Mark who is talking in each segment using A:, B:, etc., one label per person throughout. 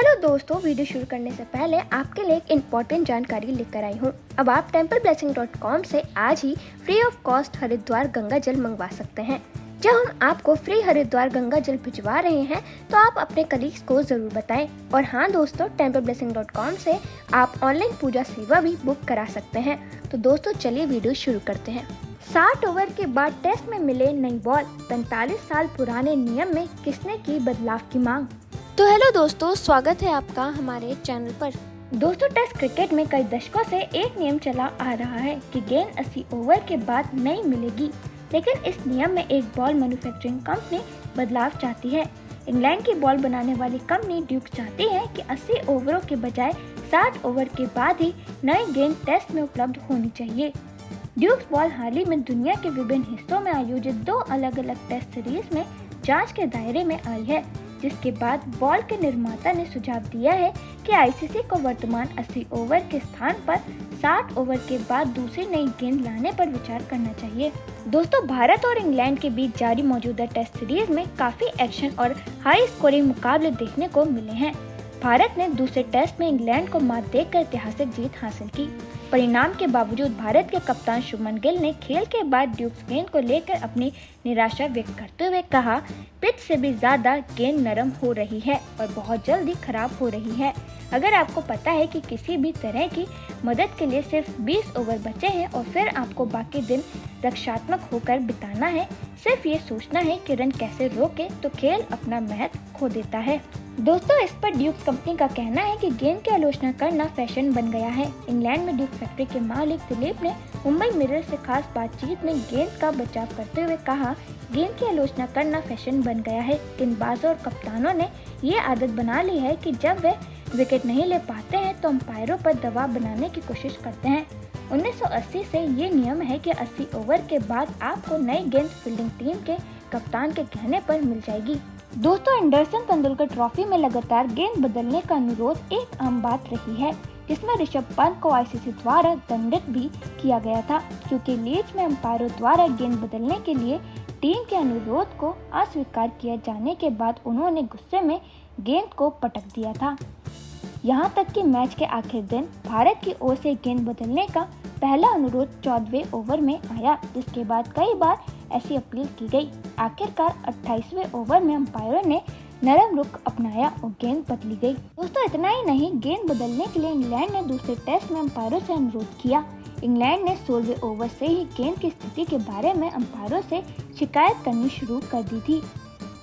A: Hello दोस्तों, video शुरू करने से पहले आपके लिए एक इम्पोर्टेंट जानकारी लेकर आई हूँ। अब आप templeblessing.com से आज ही free of cost Haridwar Ganga जल मंगवा सकते हैं। जब हम आपको फ्री हरिद्वार गंगा जल भिजवा रहे हैं तो आप अपने कलीग्स को जरूर बताएं। और हाँ दोस्तों, templeblessing.com से आप ऑनलाइन पूजा सेवा भी बुक करा सकते हैं। तो दोस्तों चलिए वीडियो शुरू करते हैं। 60 ओवर के बाद टेस्ट में मिले नई बॉल, 45 साल पुराने नियम में किसने की बदलाव की मांग। तो हेलो दोस्तों, स्वागत है आपका हमारे चैनल पर। दोस्तों, टेस्ट क्रिकेट में कई दशकों से एक नियम चला आ रहा है कि गेंद 80 ओवर के बाद नहीं मिलेगी, लेकिन इस नियम में एक बॉल मैन्युफैक्चरिंग कंपनी बदलाव चाहती है। इंग्लैंड की बॉल बनाने वाली कंपनी ड्यूक चाहती है कि 80 ओवरों के बजाय 60 ओवर के बाद ही नई गेंद टेस्ट में उपलब्ध होनी चाहिए। ड्यूक्स बॉल हाल ही में दुनिया के विभिन्न हिस्सों में आयोजित 2 अलग अलग टेस्ट सीरीज में जांच के दायरे में आई है, जिसके बाद बॉल के निर्माता ने सुझाव दिया है कि आईसीसी को वर्तमान 80 ओवर के स्थान पर 60 ओवर के बाद दूसरी नई गेंद लाने पर विचार करना चाहिए। दोस्तों, भारत और इंग्लैंड के बीच जारी मौजूदा टेस्ट सीरीज में काफी एक्शन और हाई स्कोरिंग मुकाबले देखने को मिले हैं। भारत ने दूसरे टेस्ट में इंग्लैंड को मात देकर ऐतिहासिक जीत हासिल की। परिणाम के बावजूद भारत के कप्तान शुभमन गिल ने खेल के बाद ड्यूक्स गेंद को लेकर अपनी निराशा व्यक्त करते हुए कहा, पिच से भी ज्यादा गेंद नरम हो रही है और बहुत जल्दी खराब हो रही है। अगर आपको पता है कि किसी भी तरह की मदद के लिए सिर्फ 20 ओवर बचे हैं और फिर आपको बाकी दिन रक्षात्मक होकर बिताना है, सिर्फ ये सोचना है कि रन कैसे रोके, तो खेल अपना महत्व खो देता है। दोस्तों, इस पर ड्यूक्स कंपनी का कहना है कि गेंद की आलोचना करना फैशन बन गया है। इंग्लैंड में ड्यूक फैक्ट्री के मालिक दिलीप ने मुंबई मिरर से खास बातचीत में गेंद का बचाव करते हुए कहा, गेंद की आलोचना करना फैशन बन गया है। गेंदबाजों और कप्तानों ने ये आदत बना ली है कि जब वे विकेट नहीं ले पाते हैं तो अंपायरों पर दबाव बनाने की कोशिश करते हैं। 1980 से ये नियम है कि 80 ओवर के बाद आपको नई गेंद फील्डिंग टीम के कप्तान के कहने पर मिल जाएगी। दोस्तों, एंडरसन तेंदुलकर ट्रॉफी में लगातार गेंद बदलने का अनुरोध एक आम बात रही है, जिसमें ऋषभ पंत को आईसीसी द्वारा दंडित भी किया गया था, क्योंकि लीड्स में अंपायरों द्वारा गेंद बदलने के लिए टीम के अनुरोध को अस्वीकार किए जाने के बाद उन्होंने गुस्से में गेंद को पटक दिया था। यहाँ तक कि मैच के आखिरी दिन भारत की ओर से गेंद बदलने का पहला अनुरोध 14वें ओवर में आया, जिसके बाद कई बार ऐसी अपील की गई। आखिरकार 28वें ओवर में अंपायरों ने नरम रुख अपनाया और गेंद बदली गई। दोस्तों, इतना ही नहीं, गेंद बदलने के लिए इंग्लैंड ने दूसरे टेस्ट में अंपायरों से अनुरोध किया। इंग्लैंड ने 16वें ओवर से ही गेंद की स्थिति के बारे में अंपायरों से शिकायत करनी शुरू कर दी थी।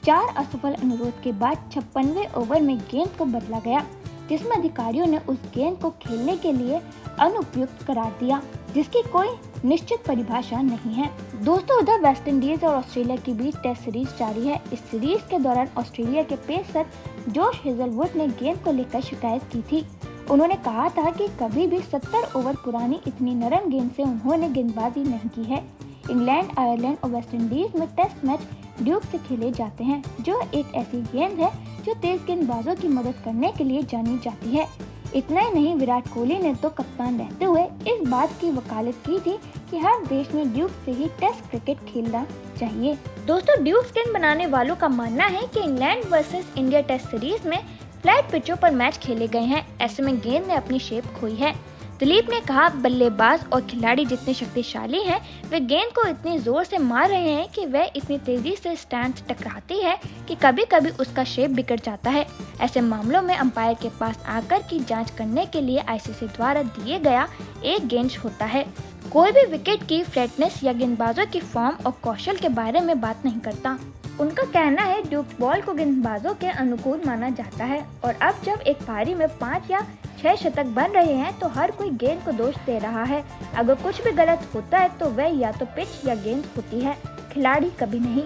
A: 4 असफल अनुरोध के बाद 56वें ओवर में गेंद को बदला गया, जिसमें अधिकारियों ने उस गेंद को खेलने के लिए अनुपयुक्त करार दिया, जिसकी कोई निश्चित परिभाषा नहीं है। दोस्तों, उधर वेस्टइंडीज और ऑस्ट्रेलिया के बीच टेस्ट सीरीज जारी है। इस सीरीज के दौरान ऑस्ट्रेलिया के पेसर जोश हेजलवुड ने गेंद को लेकर शिकायत की थी। उन्होंने कहा था कि कभी भी 70 ओवर पुरानी इतनी नरम गेंद से उन्होंने गेंदबाजी नहीं की है। इंग्लैंड, आयरलैंड और वेस्टइंडीज में टेस्ट मैच ड्यूक से खेले जाते हैं, जो एक ऐसी गेंद है जो तेज गेंदबाजों की मदद करने के लिए जानी जाती है। इतना ही नहीं, विराट कोहली ने तो कप्तान रहते हुए इस बात की वकालत की थी कि हर देश में ड्यूक से ही टेस्ट क्रिकेट खेलना चाहिए। दोस्तों, ड्यूक्स गेंद बनाने वालों का मानना है कि England versus India test series में फ्लैट पिचों पर मैच खेले गए हैं, ऐसे में गेंद ने अपनी शेप खोई है। दिलीप ने कहा, बल्लेबाज और खिलाड़ी जितने शक्तिशाली हैं, वे गेंद को इतनी जोर से मार रहे हैं कि वह इतनी तेजी से स्टैंड से टकराती है कि कभी कभी उसका शेप बिगड़ जाता है। ऐसे मामलों में अंपायर के पास आकर की जांच करने के लिए आईसीसी द्वारा दिए गया एक गेंद होता है। कोई भी विकेट की फ्लैटनेस या गेंदबाजों की फॉर्म और कौशल के बारे में बात नहीं करता। उनका कहना है, ड्यूक्स बॉल को गेंदबाजों के अनुकूल माना जाता है और अब जब एक पारी में 5 या 6 शतक बन रहे हैं तो हर कोई गेंद को दोष दे रहा है। अगर कुछ भी गलत होता है तो वह या तो पिच या गेंद होती है, खिलाड़ी कभी नहीं।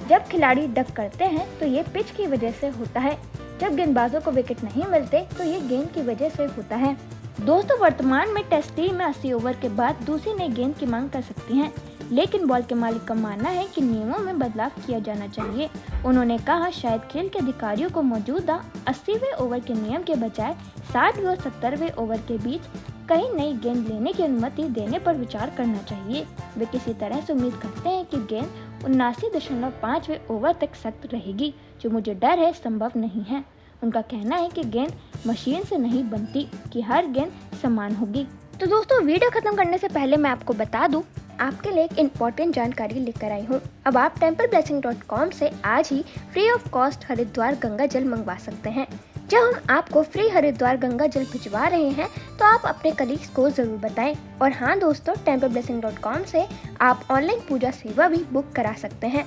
A: जब खिलाड़ी डक करते हैं तो ये पिच की वजह से होता है। जब गेंदबाजों को विकेट नहीं मिलते तो ये गेंद की वजह से होता है। दोस्तों, वर्तमान में टेस्ट टीम में 80 ओवर के बाद दूसरी नई गेंद की मांग कर सकती हैं, लेकिन बॉल के मालिक का मानना है कि नियमों में बदलाव किया जाना चाहिए। उन्होंने कहा, शायद खेल के अधिकारियों को मौजूदा 80वें ओवर के नियम के बजाय 60वें और 70वें ओवर के बीच कहीं नई गेंद लेने की अनुमति देने पर विचार करना चाहिए। वे किसी तरह से उम्मीद करते हैं कि गेंद 79.5वें ओवर तक सख्त रहेगी, जो मुझे डर है संभव नहीं है।
B: उनका कहना है कि गेंद मशीन से नहीं बनती, कि हर गेंद समान होगी।
A: तो दोस्तों, वीडियो खत्म करने से पहले मैं आपको बता दूं, आपके लिए एक इम्पोर्टेंट जानकारी लेकर आई हूँ। अब आप templeblessing.com से आज ही free of cost Haridwar Ganga जल मंगवा सकते हैं। जब हम आपको फ्री हरिद्वार गंगा जल भिजवा रहे हैं तो आप अपने कलीग्स को जरूर बताएं। और हाँ दोस्तों, templeblessing.com से आप ऑनलाइन पूजा सेवा भी बुक करा सकते हैं।